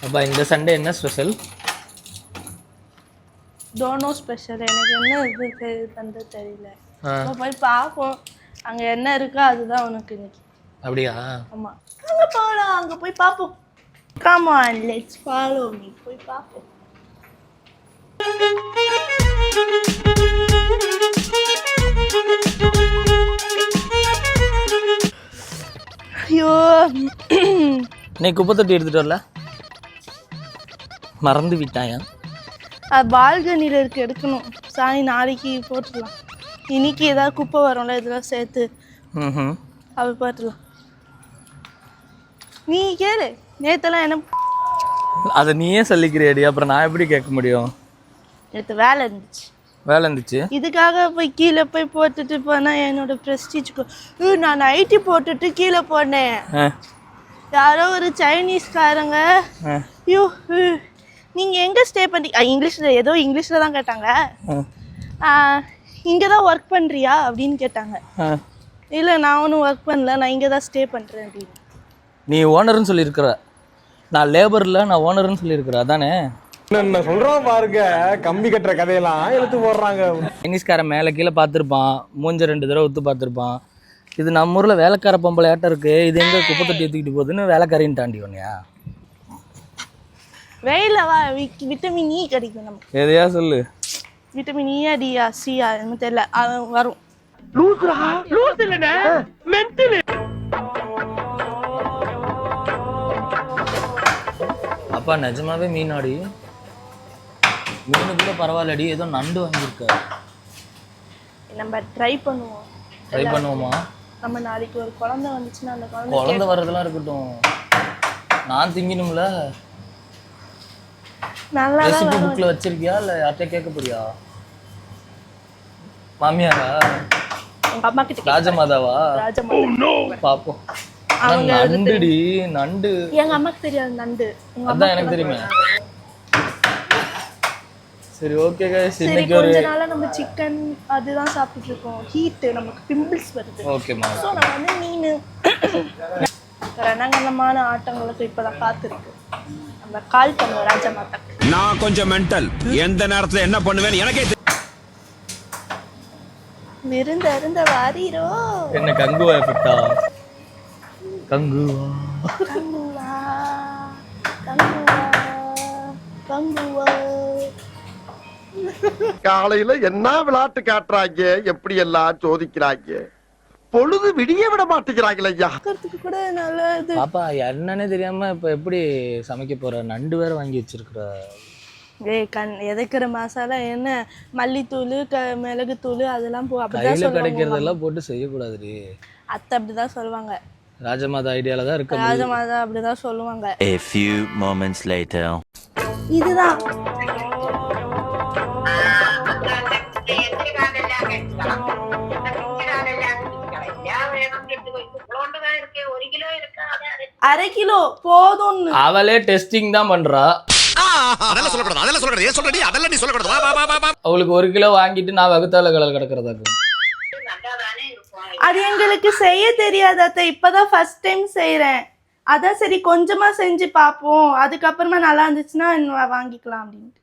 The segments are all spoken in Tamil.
அப்பா இந்த சண்டே என்ன ஸ்பெஷல்? டோனோ ஸ்பெஷல். எனக்கு என்ன இது பண்ணுறது தெரியல. போய் பார்ப்போம், அங்கே என்ன இருக்கோ அதுதான் உனக்கு இன்னைக்கு. அப்படியா? ஆமாம், அங்கே போகலாம், அங்கே போய் பார்ப்போம். Come on, let's follow me, போய் பார்ப்போம். ஐயோ, இன்னைக்கு குப்பை தொட்டி எடுத்துட்டு வரல, மறந்து விட்டாயா? அது பால்கனியில் இருக்கு, எடுக்கணும். சாணி நாளைக்கு போட்டுடலாம். இன்னைக்கு ஏதாவது குப்பை வரும்ல, இதெல்லாம் சேர்த்து அப்படி போட்டுடலாம். நீ கேளு, நேத்தெல்லாம் என்ன அதை நீயே சொல்லிக்கிறியடி, அப்புறம் நான் எப்படி கேட்க முடியும்? நேற்று வேலை இருந்துச்சு. வேலை இருந்துச்சு, இதுக்காக போய் கீழே போய் போட்டுட்டு போனால் என்னோட ப்ரெஸ்டீஜுக்கு. நான் நைட்டி போட்டுட்டு கீழே போனேன். யாரோ ஒரு சைனீஸ்காரங்க, ஐயோ நீங்கள் எங்கே ஸ்டே பண்ணி இங்கிலீஷில் ஏதோ இங்கிலீஷில் தான் கேட்டாங்க. இங்கே தான் ஒர்க் பண்ணுறியா அப்படின்னு கேட்டாங்க. இல்லை, நான் ஒன்றும் ஒர்க் பண்ணல, நான் இங்கே தான் ஸ்டே பண்ணுறேன் அப்படின்னு. நீ ஓனர்னு சொல்லியிருக்கிற, நான் லேபரில், நான் ஓனர்னு சொல்லியிருக்கிற, அதானே? என்ன சொல்கிறோம் பாருங்க, கம்பி கட்டுற கதையெல்லாம் எடுத்து போடுறாங்க. சைனீஸ்காரன் மேலே கீழே பார்த்துருப்பான், மூஞ்ச 2 தடவை ஒத்து பார்த்துருப்பான். இது நம்ம ஊரில் வேலைக்கார பொம்பளை ஆட்டம் இருக்குது, இது எங்கே குப்பை தொட்டி எடுத்துக்கிட்டு போகுதுன்னு வேலைக்காரின்னு தாண்டி ஒன்னையா? வெயிலில் வா, விட்டமின் இ கிடைக்கும் நமக்கு. எதையா சொல்லு. விட்டமின் இயா டியா சியா எனக்கு தெரியல, அது வரும். அப்பா நிஜமாவே மீனாடி, மீனு கூட பரவாயில்லடி, ஏதோ நண்டு வாங்கியிருக்க. நம்ம ட்ரை பண்ணுவோம். ட்ரை பண்ணுவோமா? நம்ம நாளைக்கு ஒரு குழந்தை வந்துச்சுன்னா அந்த குழந்தை வர்றதெல்லாம் இருக்கட்டும், நான் திங்கணும்ல. நல்லா ரெசிபி புக்கில் வச்சிருக்கியா இல்லை யார்கிட்ட கேட்க போறியா? மாமியாரா? உங்க அம்மா கிட்ட. ராஜமாதாவா? ராஜமாதா. பாப்போம். நண்டுடி, நண்டு எங்க அம்மாக்கு தெரியாது நண்டு, அதான் எனக்கு தெரியுமே. சரி, ஓகே गाइस, இன்னைக்கு கொஞ்ச நாளா நம்ம சிக்கன் அதுதான் சாப்பிட்டு இருக்கோம். ஹீட், நமக்கு பிம்பிள்ஸ் வருது. ஓகேமா. சோ நான் வந்து மீன் ரணங்கலமான ஆட்டங்களுக்கு இப்பதான் காத்திருக்கு. நம்ம கால் பண்ணுவோம் ராஜமாதாக்கு. நான் கொஞ்சம் மென்டல், எந்த நேரத்துல என்ன பண்ணுவேன்னு எனக்கே விருந்த அருந்த வாரீரோ. என்ன கங்குவா எஃபெக்ட்டா? கங்குவா கங்குவா கங்குவா கங்குவா. காலையில என்ன விளையாட்டு காட்டுறாங்க, எப்படி எல்லாம் சோதிக்கிறாங்க, பொழுது விடிய விட மாட்டேங்கிறாங்களே ஐயா. கூட நல்லது. பாப்பா என்னன்னே தெரியாம இப்ப எப்படி சமைக்க போற? நண்டு வேற வாங்கி வச்சிருக்கிற. எதைக்கிற மசாலா என்ன, மல்லித்தூள் மிளகுத்தூள் அதெல்லாம் கையில கிடைக்கிறதெல்லாம் போட்டு செய்யக்கூடாதுடி. அத்தை அப்படிதான் சொல்லுவாங்க. ராஜமாதா ஐடியால தான் இருக்கு. ராஜமாதா அப்படிதான் சொல்லுவாங்க. A few moments later. இதுதான் அரை கிலோ போதும். அவளே டெஸ்டிங் தான் பண்றா. அதெல்லாம் சொல்லக்கூடாது, அதெல்லாம் சொல்லக்கூடாது, ஏன் சொல்றடி? அதெல்லாம் நீ சொல்லக்கூடாது. வா வா வா வா. அவளுக்கு 1 கிலோ வாங்கிட்டு நான் வகுத்தால கலர் கிடக்கிறதாக்கு. அது எங்களுக்கு செய்ய தெரியாது அத்தை, இப்பதான் ஃபர்ஸ்ட் டைம் செய்யறேன். அதான் சரி கொஞ்சமா செஞ்சு பார்ப்போம், அதுக்கப்புறமா நல்லா இருந்துச்சுன்னா வாங்கிக்கலாம் அப்படின்ட்டு.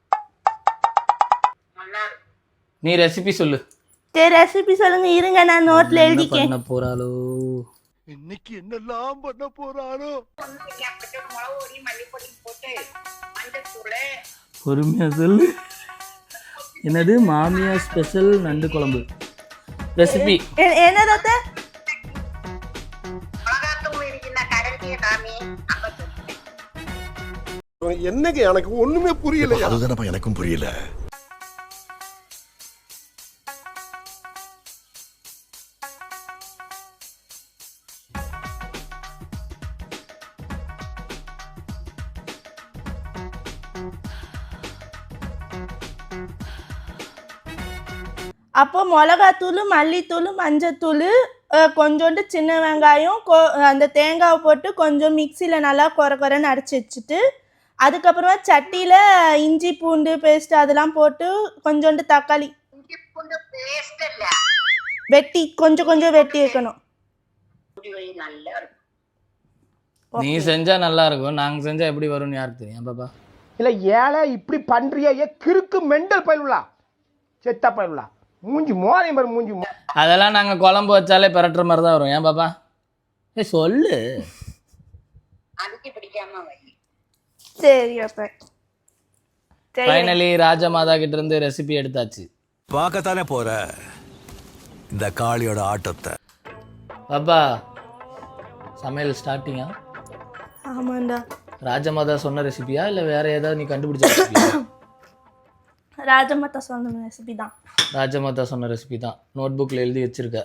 நீ ரெசிபி சொல்லு. சரி ரெசிபி சொல்லுங்க, இருங்க நான் நோட்ல எழுதிக்கேன். என்ன போறாளோ இன்னைக்கு என்னெல்லாம் பண்ண போறாரோ. பொறுமையா சொல்லு. என்னது? மாமியா ஸ்பெஷல் நண்டு குழம்பு ரெசிபி என்னது அத்தை? என்னங்க எனக்கு ஒண்ணுமே புரியல. அதுதானப்பா எனக்கும் புரியல. அப்போ மிளகாத்தூள், மல்லித்தூள், மஞ்சத்தூள், கொஞ்சோண்டு சின்ன வெங்காயம், அந்த தேங்காவை போட்டு கொஞ்சம் மிக்சியில் நல்லா கொரன்னு அரைச்சி வச்சுட்டு, அதுக்கப்புறமா சட்டியில் இஞ்சி பூண்டு பேஸ்ட் அதெல்லாம் போட்டு கொஞ்சோண்டு தக்காளி வெட்டி கொஞ்சம் வெட்டி வைக்கணும். நீ செஞ்சா நல்லா இருக்கும், நாங்க செஞ்சா எப்படி வரும்னு யாருக்கு தெரியும் பாப்பா? இல்ல ஏழை இப்படி பண்றியே கிறுக்கு மெண்டல் பயிலுலா செத்தா பயிலுலா மூஞ்சி மோரையும் பாரு மூஞ்சி அதெல்லாம் நாங்க குழம்பு வச்சாலே பெரட்டுற மாதிரி தான் வரும். ஏன் பாப்பா? சொல்லு. சரி அப்ப ஃபைனலி ராஜமாதா கிட்ட இருந்து ரெசிபி எடுத்தாச்சு. பார்க்கத்தானே போற இந்த காளியோட ஆட்டத்தை. பாப்பா சமையல் ஸ்டார்டிங்கா? ஆமாண்டா. ராஜமாதா சொன்ன ரெசிபியா இல்லை வேற ஏதாவது நீ கண்டுபிடிச்ச ரெசிபியா? ராஜமாதா சொன்ன ரெசிபி தான். ராஜமாதா சொன்ன ரெசிபி தான் நோட் புக்கில் எழுதி வச்சிருக்க.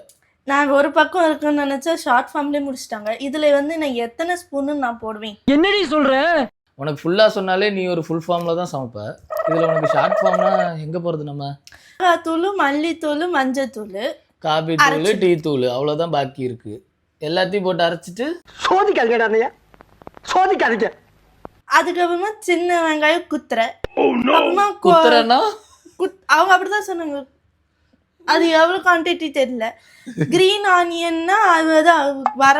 நான் ஒரு பக்கம் இருக்குன்னு நினச்சா ஷார்ட் ஃபார்ம்லேயே முடிச்சிட்டாங்க. இதில் வந்து நான் எத்தனை ஸ்பூன்னு நான் போடுவேன்? என்னடி சொல்ற? உனக்கு ஃபுல்லாக சொன்னாலே நீ ஒரு ஃபுல் ஃபார்மில் தான் சமைப்ப. இதில் உனக்கு ஷார்ட் ஃபார்ம்னா எங்கே போகிறது? நம்ம தூள், மல்லித்தூள், மஞ்சத்தூள், காபி தூள், டீ தூள், அவ்வளோதான் பாக்கி இருக்குது. எல்லாத்தையும் போட்டு அரைச்சிட்டு சோதிக்காதீங்க, சோதிக்காதீங்க. அதுக்கப்புறமா சின்ன வெங்காயம் குத்துற. அப்புறமா குத்துறேன்னா அவங்க அப்படிதான் சொன்னாங்க. அது எவ்வளோ குவான்டிட்டி தெரியல. கிரீன் ஆனியன்னா அதுதான் வர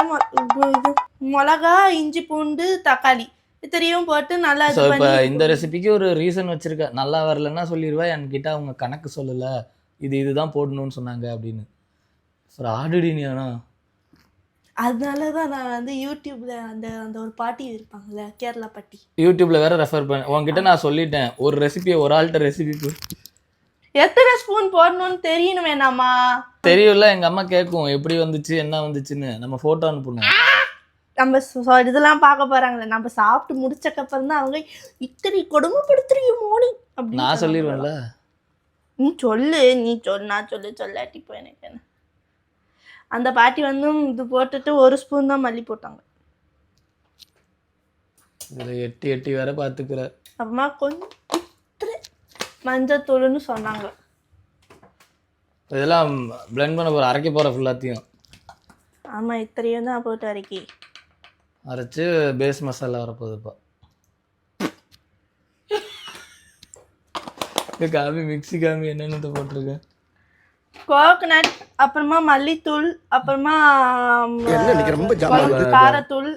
மிளகா, இஞ்சி, பூண்டு, தக்காளி இத்தனையும் போட்டு நல்லா ஸோ இப்போ இந்த ரெசிபிக்கு ஒரு ரீசன் வச்சுருக்கேன். நல்லா வரலன்னா சொல்லிடுவா, என்கிட்ட அவங்க கணக்கு சொல்லலை, இதுதான் போடணும்னு சொன்னாங்க அப்படின்னு. சார் ஆடுடி நீ. ஆனால் அதனால தான் நான் வந்து யூடியூப்ல அந்த அந்த ஒரு பாட்டி இருப்பாங்கல்ல, கேரளா பாட்டி, யூடியூப்ல வேற ரெஃபர் பண்ண. உங்ககிட்ட நான் சொல்லிட்டேன், ஒரு ரெசிபியை ஒரு ஆள்கிட்ட ரெசிபி எத்தனை ஸ்பூன் போடணும்னு தெரியணும் வேணாமா? தெரியும்ல, எங்க அம்மா கேட்கும் எப்படி வந்துச்சு என்ன வந்துச்சுன்னு. நம்ம போட்டோ அனுப்பணும். நம்ம இதெல்லாம் பார்க்க போறாங்களே, நம்ம சாப்பிட்டு முடிச்சக்கப்புறம் தான் அவங்க இத்தனை கொடுமைப்படுத்துறீங்க மோனி அப்படின்னு நான் சொல்லிடுவேன்ல. நீ சொல்லு, நான் சொல்லாட்டி இப்போ எனக்கு என்ன. அந்த பாட்டி வந்து இது போட்டுட்டு ஒரு ஸ்பூன் தான் மல்லி போட்டாங்க. இதில் எட்டி வேற பார்த்துக்கிற. அப்புறமா கொஞ்சம் மஞ்சத்தூள்னு சொன்னாங்க. இதெல்லாம் பிளெண்ட் பண்ண போகிற, அரைக்க போகிற ஃபுல்லாத்தையும். ஆமாம், இத்தனையும் தான் போட்டு அரைச்சி பேஸ் மசாலா வரப்போகுதுப்பா. காமி மிக்ஸி காமி என்னென்னு போட்டிருக்கேன். கோகனட், அப்புறமா மல்லித்தூள், அப்புறமா காரத்தூள்,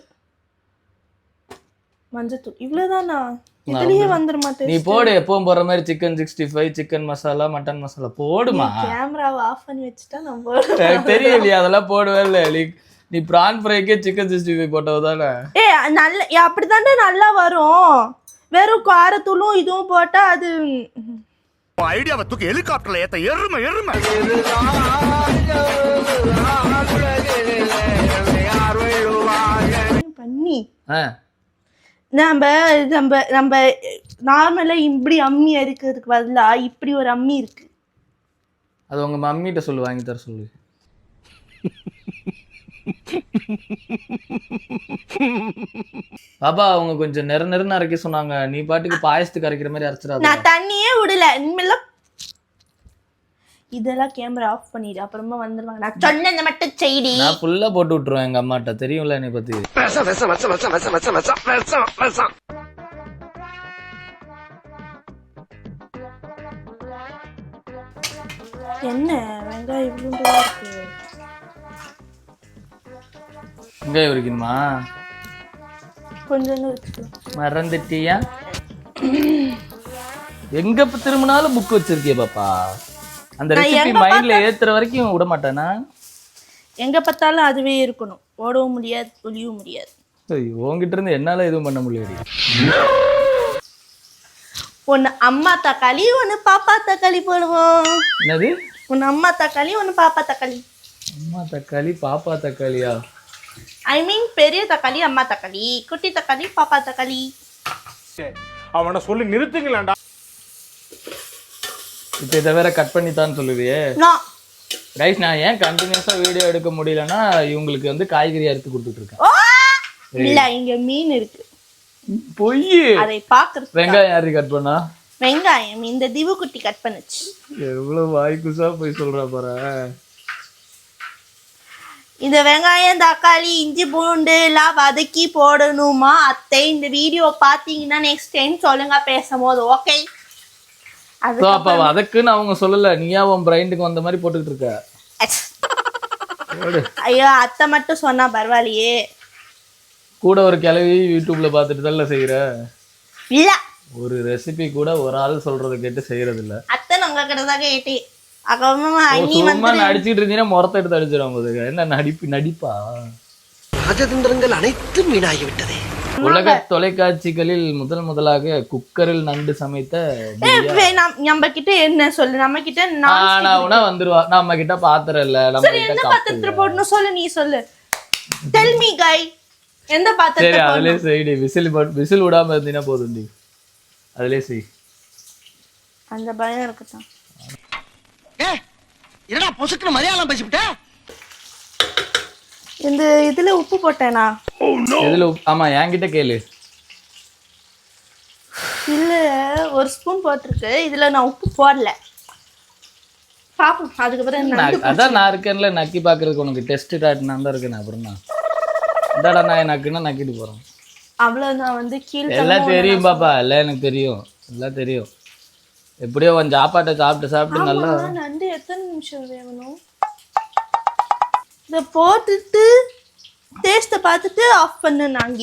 மஞ்சத்தூள், இவ்வளோதானா? இதுலயே வந்துருமா? நீ போடு, எப்பவும் போடுற மாதிரி chicken 65, chicken masala, mutton masala போடுமா. கேமராவை ஆஃப் பண்ணி வச்சுட்டா நான் போடுவேன். தெரியலையா? அதெல்லாம் போடுவே இல்லை. நீ பிரான் ஃப்ரைக்கே சிக்கன் 65 போட்டது தானே. நல்ல அப்படிதான்டா நல்லா வரும். வெறும் காரத்தூளும் இதுவும் போட்டா அது ஐடியாவை தூக்கி ஹெலிகாப்டர்ல ஏத்த எருமை எருமை. பண்ணி நம்ம நம்ம நம்ம நார்மலா இப்படி அம்மி அரைக்கிறதுக்கு பதிலா இப்படி ஒரு அம்மி இருக்கு. அது உங்க மம்மிட்ட சொல்லு, வாங்கி தர சொல்லு. பாப்பா அவங்க கொஞ்சம் நெருன்னு அரைக்க சொன்னாங்க. நீ பாட்டுக்கு பாயசத்துக்கு அரைக்கிற மாதிரி அரைச்சிடாத. நான் தண்ணியே விடல. இனிமேல் இதெல்லாம் கேமரா ஆஃப் பண்ணிடு, அப்புறமா வந்துருவாங்க. நான் சொன்ன மட்டும் செய்டி. நான் ஃபுல்லா போட்டு விட்டுருவேன் எங்க அம்மாட்ட. தெரியும்ல என்னை பத்தி. என்ன வெங்காயம் இவ்வளோ இருக்கு? வெங்காயம் உரிக்கணுமா? கொஞ்சம் மறந்துட்டியா? எங்க திரும்பினாலும் புக் வச்சிருக்கிய பாப்பா. அந்த ரெசிபி மைண்ட்ல ஏத்துற வரைக்கும் விட மாட்டேனா? எங்க பார்த்தாலும் அதுவே இருக்கணும். ஓடவும் முடியாது, ஒளியவும் முடியாது. உங்ககிட்ட இருந்து என்னால எதுவும் பண்ண முடியாது. ஒன்னு அம்மா தக்காளி, ஒன்னு பாப்பா தக்காளி போடுவோம். என்னது? ஒன்னு அம்மா தக்காளி, ஒன்னு பாப்பா தக்காளி. அம்மா தக்காளி பாப்பா தக்காளியா? ஐ மீன் பெரிய தக்காளி அம்மா தக்காளி, குட்டி தக்காளி பாப்பா தக்காளி. அவனை சொல்லி நிறுத்துங்களேன்டா. இப்போ இதை வேற கட் பண்ணி தான் சொல்லுவியே. கைஸ், நான் ஏன் கண்டினியூஸா வீடியோ எடுக்க முடியலன்னா இவங்களுக்கு வந்து காய்கறி அறுத்து கொடுத்துட்டு இருக்கேன். இல்ல, இங்க மீன் இருக்கு. பொய். அதை பாக்குறது. வெங்காயம் யாரு கட் பண்ணா? வெங்காயம் இந்த திவு குட்டி கட் பண்ணுச்சு. எவ்வளவு வாய்க்குசா போய் சொல்ற பாரு. இந்த வெங்காயம், தக்காளி, இஞ்சி, பூண்டு எல்லாம் வதக்கி போடணுமா அத்தை? இந்த வீடியோ பாத்தீங்கன்னா நெக்ஸ்ட் டைம் சொல்லுங்க பேசும்போது. ஓகே? அப்ப அதுக்குன்னு அவங்க சொல்லல, நீயா உன் பிரைண்டுக்கு வந்த மாதிரி போட்டுக்கிட்டு இருக்க. ஐயோ, அத்தை மட்டும் சொன்னா பரவாயில்லையே. கூட ஒரு கிளவி யூடியூப்ல பார்த்துட்டு தான் செய்யற. இல்ல ஒரு ரெசிபி கூட ஒரு ஆள் சொல்றத கேட்டு செய்யறது இல்ல. அத்தை உங்க கிட்ட தான் கேட்டி அக்கா நீ சும்மா நடிச்சிட்டு இருந்தீங்கன்னா முறத்தை எடுத்து அடிச்சிடும். என்ன நடிப்பா? ராஜதந்திரங்கள் அனைத்தும் வீணாகிவிட்டதே. உலக தொலைக்காட்சிகளில் முதலாக குக்கரில் நண்டு சமைத்த நம்ம கிட்ட என்ன சொல்லு, நம்ம கிட்ட வந்துருவா. நம்ம கிட்ட பாத்திரம் இல்ல, நம்ம எந்த பாத்திரத்துல போடணும் சொல்லு, நீ சொல்லு. டெல் மீ கை, எந்த பாத்திரத்துல? சரி அதுலயே செய்டி. விசில் விடாம இருந்தீனா போதும்டி, அதுலயே செய். அந்த பயம் இருக்குதான். என்னடா பொசுக்குன்னு மலையாளம் பேசிவிட்ட? இந்த இதுல உப்பு போட்டேனா? இதுல ஆமா, என்கிட்ட கேளு. இல்ல ஒரு ஸ்பூன் போட்டிருக்கு, இதுல நான் உப்பு போடல. பாப்போம் அதுக்கப்புறம். அதான் நான் இருக்கேன்ல, நக்கி பாக்குறதுக்கு உனக்கு டெஸ்ட் காட்டினா தான் இருக்கேன். அப்புறம் நான் இந்தாடா நான் நக்குன்னா நக்கிட்டு போறேன். அவ்வளவுதான் வந்து கீழே எல்லாம் தெரியும் பாப்பா, எல்லாம் எனக்கு தெரியும், எல்லாம் தெரியும். எப்படியோ கொஞ்சம் சாப்பாட்டை சாப்பிட்டு நல்லா. நண்டு எத்தனை நிமிஷம் வேகணும்? இதை போட்டுட்டு டேஸ்ட்டை பார்த்துட்டு ஆஃப் பண்ணு. நாங்க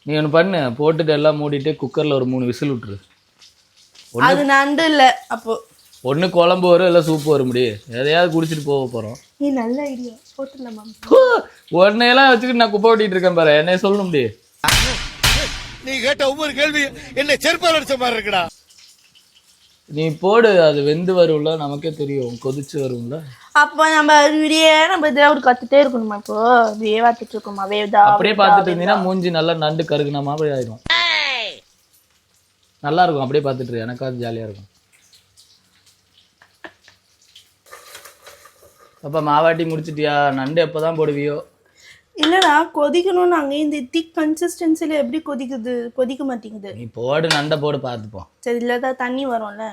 நீ ஒன்று பண்ணு, போட்டுட்டு எல்லாம் மூடிட்டு குக்கரில் ஒரு 3 விசில் விட்டுரு. அது நண்டு இல்லை, அப்போ ஒன்று குழம்பு வரும், இல்லை சூப்பு வரும். முடியும் எதையாவது குடிச்சிட்டு போக போகிறோம். நீ நல்ல ஐடியா போட்டுடலாமா? உன்னையெல்லாம் வச்சுக்கிட்டு நான் குப்பை ஓட்டிட்டு இருக்கேன் பாரு, என்னைய சொல்லணும் முடியும். நீ கேட்ட ஒவ்வொரு கேள்வி என்ன செருப்பால் அடிச்ச மாதிரி இருக்குடா. நீ போடு, அது வெந்து வரும்ல, நமக்கே தெரியும், கொதிச்சு வரும்ல. அப்போ நம்ம இதில் ஒரு கத்துட்டே இருக்கணுமா? இப்போ இப்படியே பார்த்துட்டு இருக்கோமா? வேதா அப்படியே பார்த்துட்டு இருந்தீங்கன்னா மூஞ்சி நல்லா நண்டு கருகுன மாதிரி ஆயிடும். நல்லா இருக்கும் அப்படியே பார்த்துட்டு, எனக்காவது ஜாலியாக இருக்கும். அப்போ மாவாட்டி முடிச்சிட்டியா? நண்டு எப்போ தான் போடுவியோ? இல்லைடா கொதிக்கணும்னு அங்கே இந்த திக் கன்சிஸ்டன்சியில் எப்படி கொதிக்க மாட்டேங்குது. நீ போடு, நண்டை போடு, பார்த்துப்போம். சரி இல்லைதான் தண்ணி வரும்ல,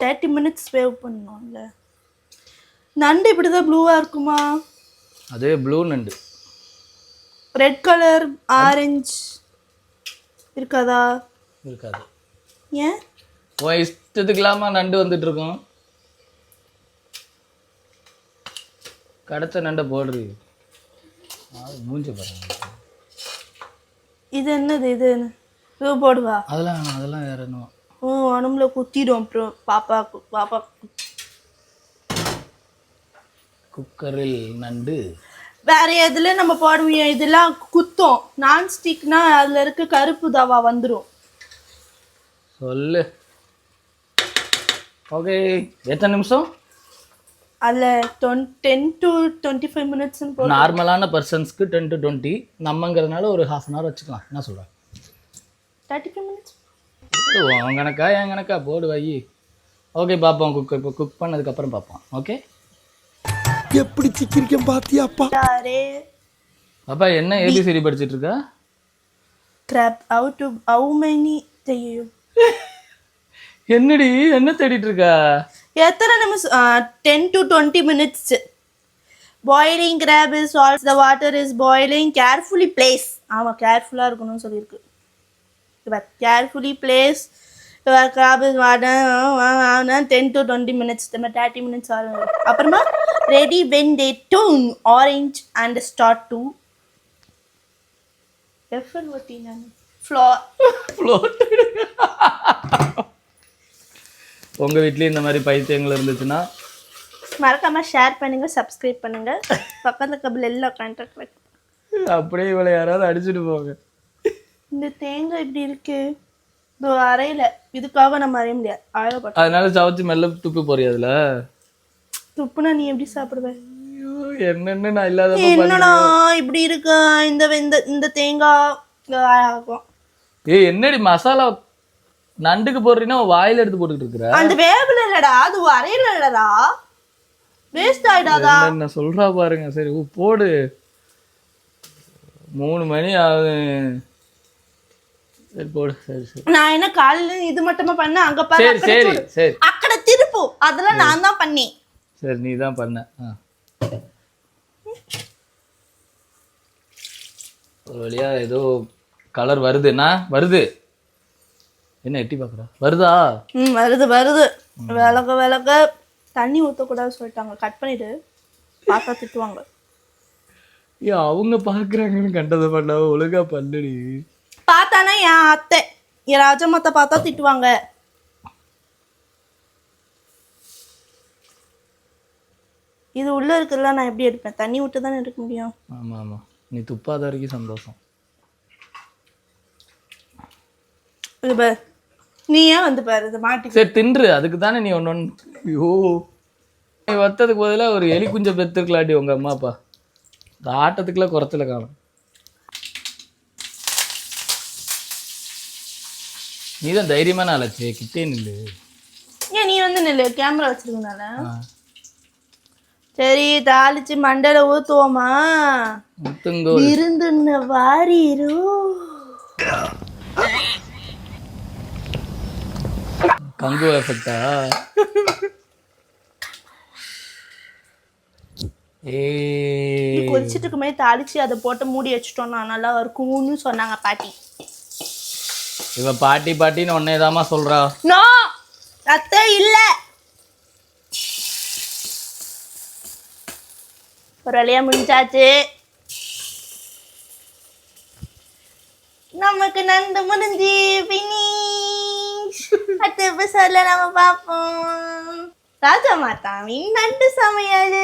30 minutes வேவ் பண்ணணும்ல. நண்டு இப்படி தான் ப்ளூவாக இருக்குமா? அதே ப்ளூ நண்டு. ரெட் கலர் ஆரஞ்சு இருக்காதா? இருக்காது. ஏன் உன் இஷ்டத்துக்கலாமா நண்டு வந்துட்டு இருக்கோம்? கடத்த நண்டை போடுறது மூஞ்ச பாருங்க. இது என்னது? இது போடுவா? அதெல்லாம் வேணாம், அதெல்லாம் வேற என்ன. உடம்புல குத்திடும் அப்புறம் பாப்பா. குக்கரில் நண்டு வேற எதுல நம்ம போடுவோம்? இதெல்லாம் குத்தம். நான்ஸ்டிக்னா அதுல இருக்க கருப்பு தவா வந்துடும். சொல்லு. ஓகே, எத்தனை நிமிஷம்? அதில் 10 to 25 minutes. நார்மலான பர்சன்ஸ்க்கு 10 to 20, நம்மங்கிறதுனால ஒரு 1/2 an hour வச்சுக்கலாம். என்ன சொல்கிறேன்? 35 minutes. உன் கணக்கா என் கணக்கா? போடு வை. ஓகே பார்ப்போம், குக் பண்ணதுக்கப்புறம் பார்ப்போம். ஓகே, எப்படி சிக்கிரிக்கம் பாத்தியாப்பா? பாப்பா என்ன ஏபிசிடி படிச்சிட்டு இருக்கா? கிராப் how many தெரியும்? என்னடி என்ன தேடிட்டு இருக்கா? எத்தனை நிமிஷம்? 10 to 20 minutes. Boiling crab is salt, the water is boiling, carefully place. ஆமாம் கேர்ஃபுல்லாக இருக்கணும்னு சொல்லியிருக்கு. Carefully place your crab is water 10 to 20 minutes. 30 minutes ஆகும். அப்புறமா ready when they turn orange and start to float. உங்க வீட்லயும் இந்த மாதிரி பைத்தியங்கள் இருந்துச்சுன்னா மறக்காம ஷேர் பண்ணுங்க, சப்ஸ்கிரைப் பண்ணுங்க, பக்கத்துல கபில் எல்லாம் கான்டாக்ட் பண்ணுங்க. அப்படியே இவளை யாராவது அடிச்சுட்டு போங்க. இந்த தேங்காய் இப்படி இருக்கு, இது அரையில, இதுக்காக நம்ம அரைய முடியாது, ஆழப்பட்ட. அதனால சவச்சு மெல்ல துப்பி போறியா? அதுல துப்புனா நீ எப்படி சாப்பிடுவ? என்னன்னு நான் இல்லாத என்னடா இப்படி இருக்கு இந்த தேங்காய் ஆகும். என்னடி மசாலா நண்டுக்கு போடுறீன்னா வாயில எடுத்து போட்டுக்கிட்டு இருக்கிற? அந்த வேவல இல்லடா, அது அரையில இல்லடா, வேஸ்ட் ஆயிடாதா? என்ன சொல்றா பாருங்க. சரி போடு, 3 மணி ஆகுது. சரி போடு. சரி நான் என்ன காலையில இது மட்டுமா பண்ண? அங்க பாரு, சரி அக்கட திருப்பு, அதெல்லாம் நான் தான் பண்ணேன். சரி நீ தான் பண்ண. ஒரு வழியா ஏதோ கலர் வருதுன்னா வருது. என்ன எட்டி பாக்குறா? வருதா? வருது. விளக்க தண்ணி ஊற்றக்கூடாது சொல்லிட்டாங்க, கட் பண்ணிட்டு பார்த்தா திட்டுவாங்க. ஏன் அவங்க பாக்குறாங்கன்னு கண்டதை பண்ணாம ஒழுங்கா பண்ணுடி. பார்த்தானா என் அத்தை என் ராஜமாத்தை பார்த்தா திட்டுவாங்க. இது உள்ள இருக்குல்ல, நான் எப்படி எடுப்பேன்? தண்ணி விட்டு தானே எடுக்க முடியும். ஆமா ஆமா, நீ துப்பாத வரைக்கும் சந்தோஷம். இது பாரு, நீ ஏன் வந்து பாரு இது மாட்டி. சரி தின்று, அதுக்கு தானே நீ ஒன்று. ஐயோ, நீ வத்ததுக்கு பதிலாக ஒரு எலி குஞ்சம் பெற்றுக்கலாடி உங்க அம்மா அப்பா. இந்த ஆட்டத்துக்குலாம் குறைச்சல காணும். நீ தான் தைரியமான ஆளாச்சு, கிட்டே நில்லு. ஏன் நீ வந்து நில்லு, கேமரா வச்சிருக்கனால. சரி தாளிச்சு மண்டல ஊத்துவோமா? முத்துங்கோ விருந்துன்னு வாரிரு. கங்கு எஃபெக்டா? கொதிச்சிட்டு இருக்குமே தாளிச்சு அதை போட்டு மூடி வச்சுட்டோம்னா நல்லா இருக்கும்னு சொன்னாங்க பாட்டி. இவ பாட்டி பாட்டின்னு ஒன்னேதாமா சொல்றா. நோ அத்தை இல்ல. ஒரு வழியா முடிஞ்சாச்சு. நமக்கு நண்டு முடிஞ்சு பினிஷ். அடுத்த எபிசோட்ல நம்ம பார்ப்போம் ராஜா மாதாவின் நண்டு சமையல்.